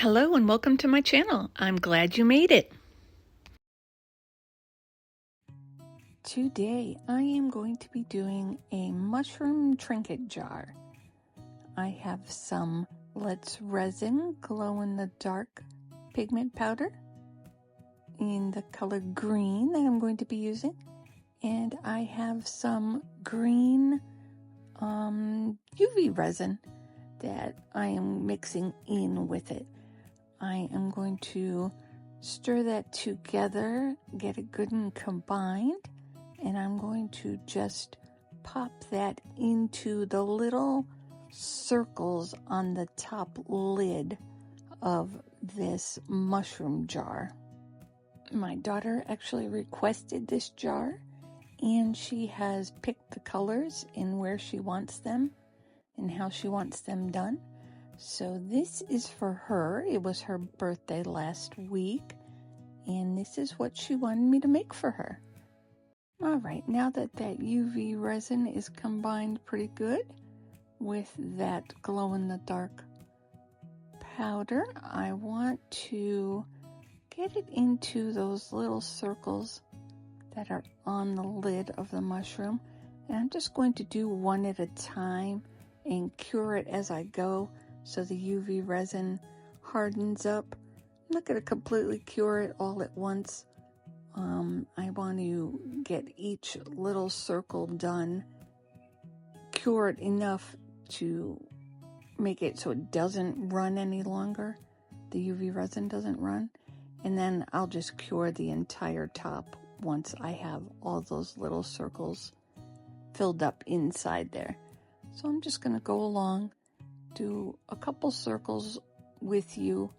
Hello and welcome to my channel. I'm glad you made it. Today I am going to be doing a mushroom trinket jar. I have some Let's Resin glow-in-the-dark pigment powder in the color green that I'm going to be using, and I have some green UV resin that I am mixing in with it. I am going to stir that together, get it good and combined, and I'm going to just pop that into the little circles on the top lid of this mushroom jar. My daughter actually requested this jar, and she has picked the colors and where she wants them and how she wants them done. So this is for her. It was her birthday last week, and this is what she wanted me to make for her. All right, now that UV resin is combined pretty good with that glow-in-the-dark powder, I want to get it into those little circles that are on the lid of the mushroom. And I'm just going to do one at a time and cure it as I go, so the UV resin hardens up. I'm not going to completely cure it all at once. I want to get each little circle done, cure it enough to make it so it doesn't run any longer. The UV resin doesn't run. And then I'll just cure the entire top once I have all those little circles filled up inside there. So I'm just going to go along, do a couple circles with you,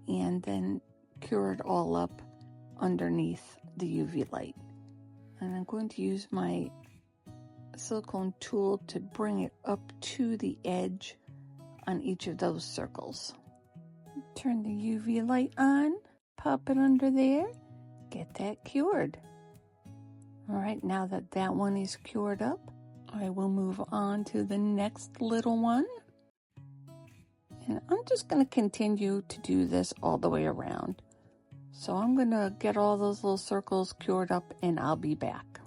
and then cure it all up underneath the UV light. And I'm going to use my silicone tool to bring it up to the edge on each of those circles. Turn the UV light on, pop it under there, get that cured. All right, now that that one is cured up, I will move on to the next little one. And I'm just going to continue to do this all the way around. So I'm going to get all those little circles cured up and I'll be back.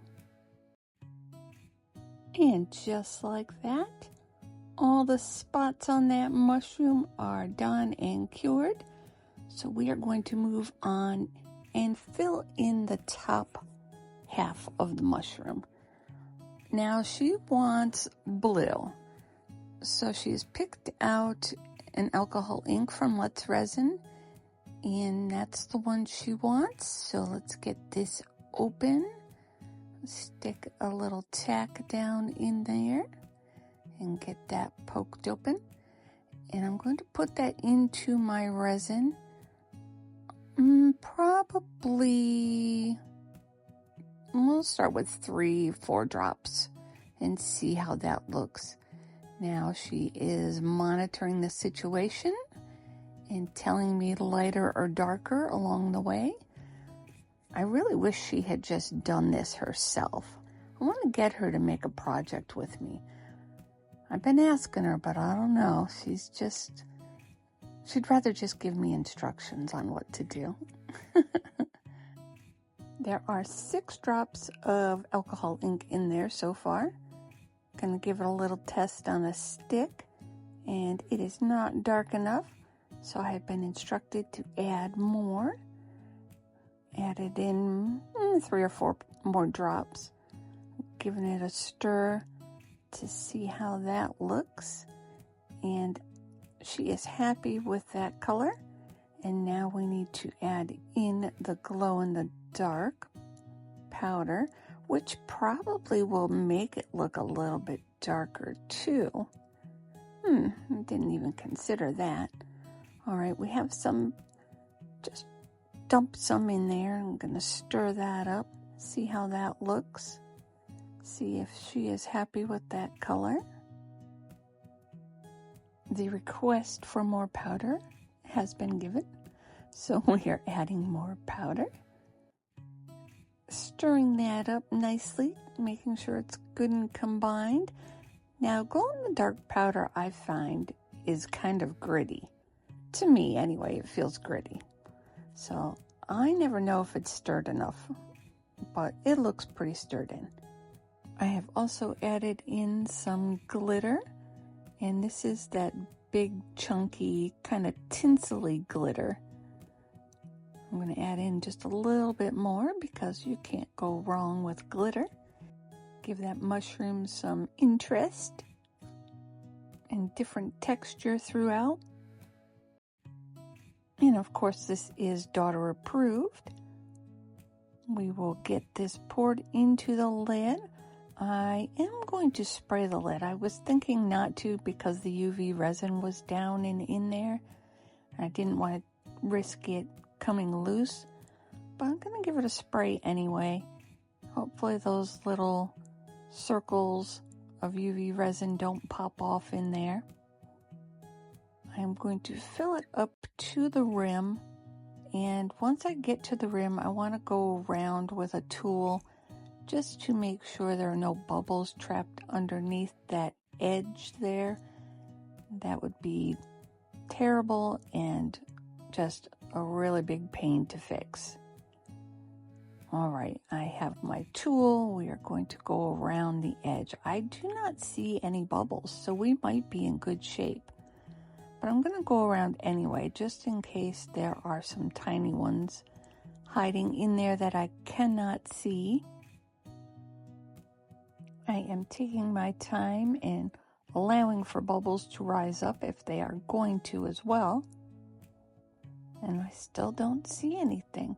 And just like that, all the spots on that mushroom are done and cured. So we are going to move on and fill in the top half of the mushroom. Now she wants blue. So she's picked out an alcohol ink from Let's Resin, and that's the one she wants. So let's get this open, stick a little tack down in there and get that poked open. And I'm going to put that into my resin, probably, we'll start with 3-4 drops and see how that looks. Now she is monitoring the situation and telling me lighter or darker along the way. I really wish she had just done this herself. I want to get her to make a project with me. I've been asking her, but I don't know. She'd rather just give me instructions on what to do. There are 6 drops of alcohol ink in there so far. Gonna give it a little test on a stick, and it is not dark enough, so I have been instructed to add more. Added in 3 or 4 more drops, giving it a stir to see how that looks. And she is happy with that color, and now we need to add in the glow-in-the-dark powder, which probably will make it look a little bit darker too. Didn't even consider that. All right, we have some, just dump some in there. I'm going to stir that up, see how that looks, see if she is happy with that color. The request for more powder has been given, so we are adding more powder. Stirring that up nicely, making sure it's good and combined. Now, glow-in-the-dark powder, I find, is kind of gritty. To me, anyway, it feels gritty. So I never know if it's stirred enough, but it looks pretty stirred in. I have also added in some glitter, and this is that big, chunky, kind of tinsely glitter. I'm going to add in just a little bit more because you can't go wrong with glitter. Give that mushroom some interest and different texture throughout. And of course, this is daughter approved. We will get this poured into the lid. I am going to spray the lid. I was thinking not to because the UV resin was down and in there. I didn't want to risk it coming loose, but I'm going to give it a spray anyway. Hopefully those little circles of UV resin don't pop off in there. I'm going to fill it up to the rim, and once I get to the rim, I want to go around with a tool just to make sure there are no bubbles trapped underneath that edge there. That would be terrible and just a really big pain to fix. All right, I have my tool. We are going to go around the edge. I do not see any bubbles, so we might be in good shape. But I'm going to go around anyway, just in case there are some tiny ones hiding in there that I cannot see. I am taking my time and allowing for bubbles to rise up if they are going to as well. And I still don't see anything.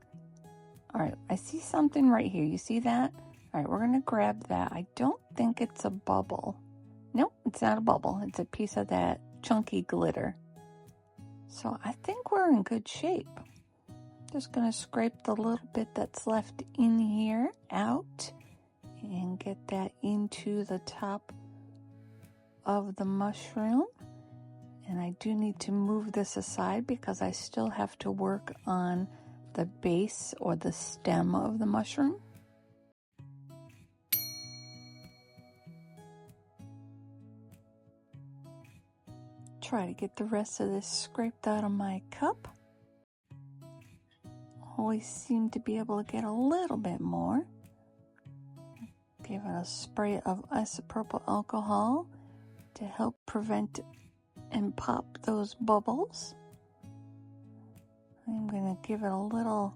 All right, I see something right here. You see that? All right, we're going to grab that. I don't think it's a bubble. Nope, it's not a bubble. It's a piece of that chunky glitter. So I think we're in good shape. Just going to scrape the little bit that's left in here out and get that into the top of the mushroom. And I do need to move this aside because I still have to work on the base or the stem of the mushroom. Try to get the rest of this scraped out of my cup. Always seem to be able to get a little bit more. Give it a spray of isopropyl alcohol to help prevent and pop those bubbles. I'm going to give it a little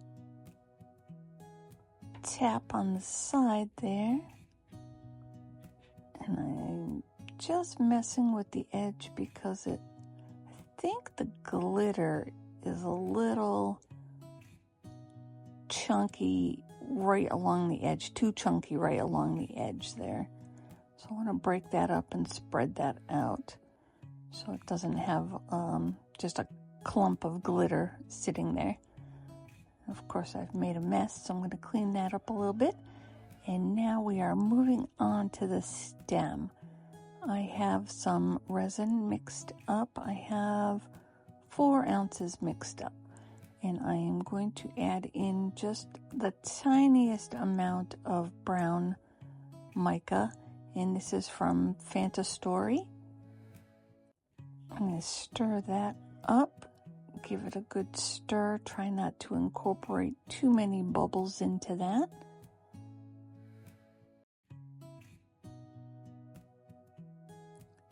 tap on the side there. And I'm just messing with the edge because I think the glitter is a little chunky right along the edge, too chunky right along the edge there. So I want to break that up and spread that out so it doesn't have just a clump of glitter sitting there. Of course, I've made a mess, so I'm going to clean that up a little bit. And now we are moving on to the stem. I have some resin mixed up. I have 4 ounces mixed up. And I am going to add in just the tiniest amount of brown mica. And this is from Fanta Story. I'm going to stir that up. Give it a good stir. Try not to incorporate too many bubbles into that.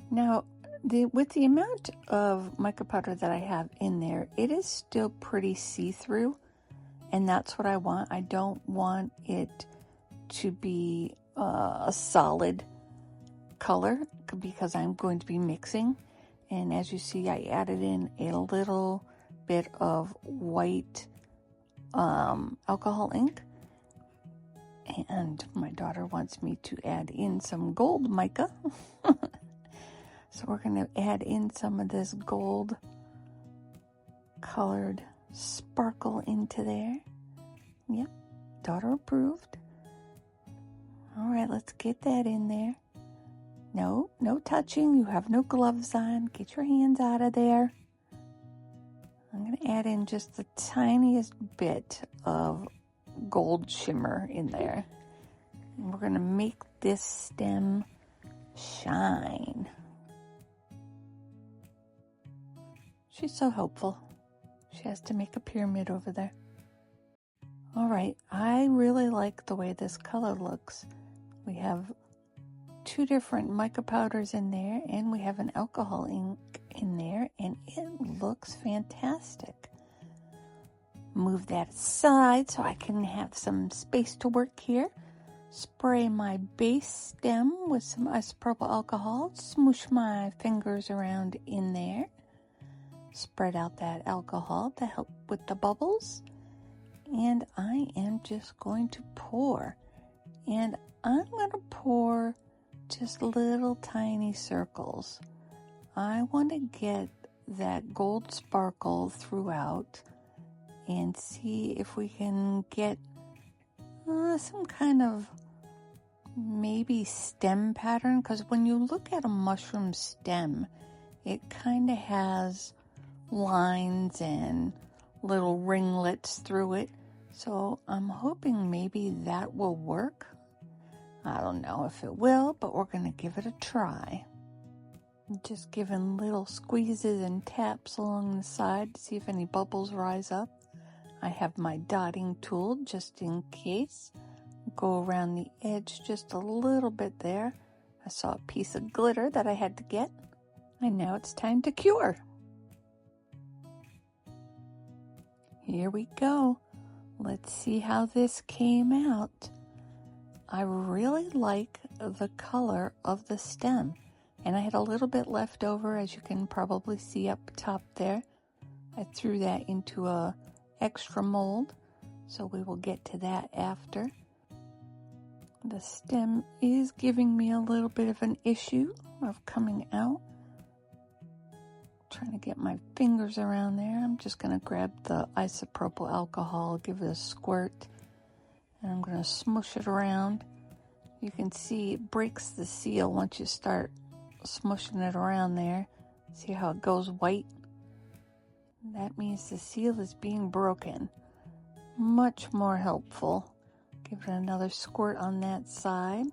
Now, with the amount of mica powder that I have in there, it is still pretty see-through, and that's what I want. I don't want it to be a solid color because I'm going to be mixing. And as you see, I added in a little bit of white alcohol ink. And my daughter wants me to add in some gold mica. So we're going to add in some of this gold colored sparkle into there. Yep, daughter approved. All right, let's get that in there. No touching. You have no gloves on. Get your hands out of there. I'm going to add in just the tiniest bit of gold shimmer in there. And we're going to make this stem shine. She's so hopeful. She has to make a pyramid over there. All right, I really like the way this color looks. We have 2 different mica powders in there, and we have an alcohol ink in there, and it looks fantastic. Move that aside so I can have some space to work here. Spray my base stem with some isopropyl alcohol. Smoosh my fingers around in there. Spread out that alcohol to help with the bubbles. And I am just going to pour. And I'm going to pour just little tiny circles. I want to get that gold sparkle throughout and see if we can get some kind of maybe stem pattern, because when you look at a mushroom stem, it kind of has lines and little ringlets through it. So I'm hoping maybe that will work. I don't know if it will, but we're going to give it a try. Just giving little squeezes and taps along the side to see if any bubbles rise up. I have my dotting tool just in case. Go around the edge just a little bit there. I saw a piece of glitter that I had to get. And now it's time to cure. Here we go. Let's see how this came out. I really like the color of the stem. And I had a little bit left over, as you can probably see up top there. I threw that into a extra mold, so we will get to that after. The stem is giving me a little bit of an issue of coming out. Trying to get my fingers around there. I'm just going to grab the isopropyl alcohol, give it a squirt, and I'm going to smush it around. You can see it breaks the seal once you start smushing it around there. See how it goes white? That means the seal is being broken. Much more helpful. Give it another squirt on that side.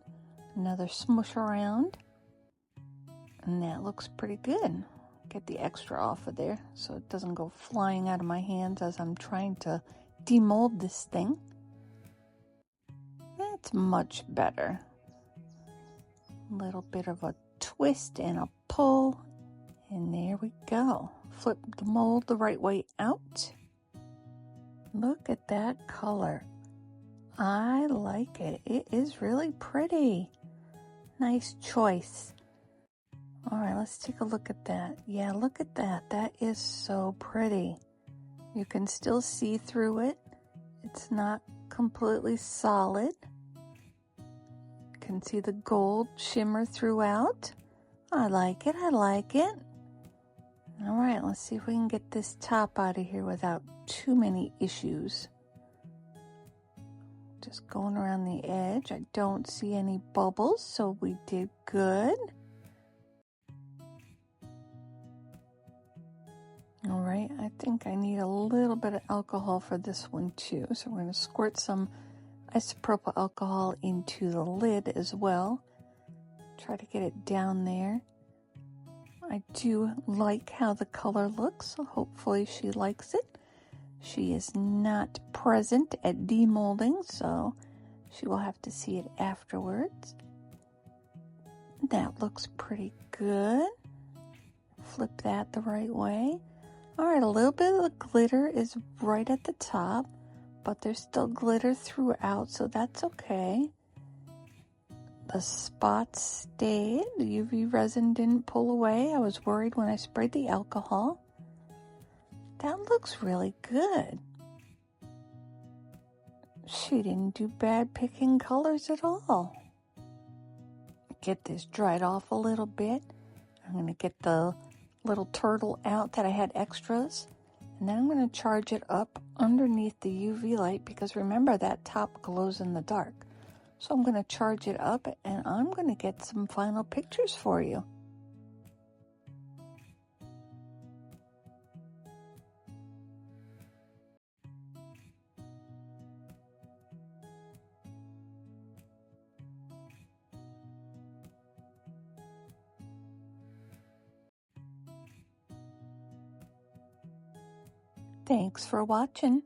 Another smush around. And that looks pretty good. Get the extra off of there so it doesn't go flying out of my hands as I'm trying to demold this thing. That's much better. A little bit of a twist and a pull. And there we go. Flip the mold the right way out. Look at that color. I like it. It is really pretty. Nice choice. All right, let's take a look at that. Yeah, look at that. That is so pretty. You can still see through it. It's not completely solid. You can see the gold shimmer throughout. I like it. I like it. All right, let's see if we can get this top out of here without too many issues. Just going around the edge. I don't see any bubbles, so we did good. All right, I think I need a little bit of alcohol for this one too. So we're going to squirt some isopropyl alcohol into the lid as well. Try to get it down there. I do like how the color looks, so hopefully she likes it. She is not present at demolding, so she will have to see it afterwards. That looks pretty good. Flip that the right way. All right, a little bit of the glitter is right at the top, but there's still glitter throughout, so that's okay. The spots stayed. The UV resin didn't pull away. I was worried when I sprayed the alcohol. That looks really good. She didn't do bad picking colors at all. Get this dried off a little bit. I'm going to get the little turtle out that I had extras. And then I'm going to charge it up underneath the UV light because remember that top glows in the dark. So I'm going to charge it up and I'm going to get some final pictures for you. Thanks for watching.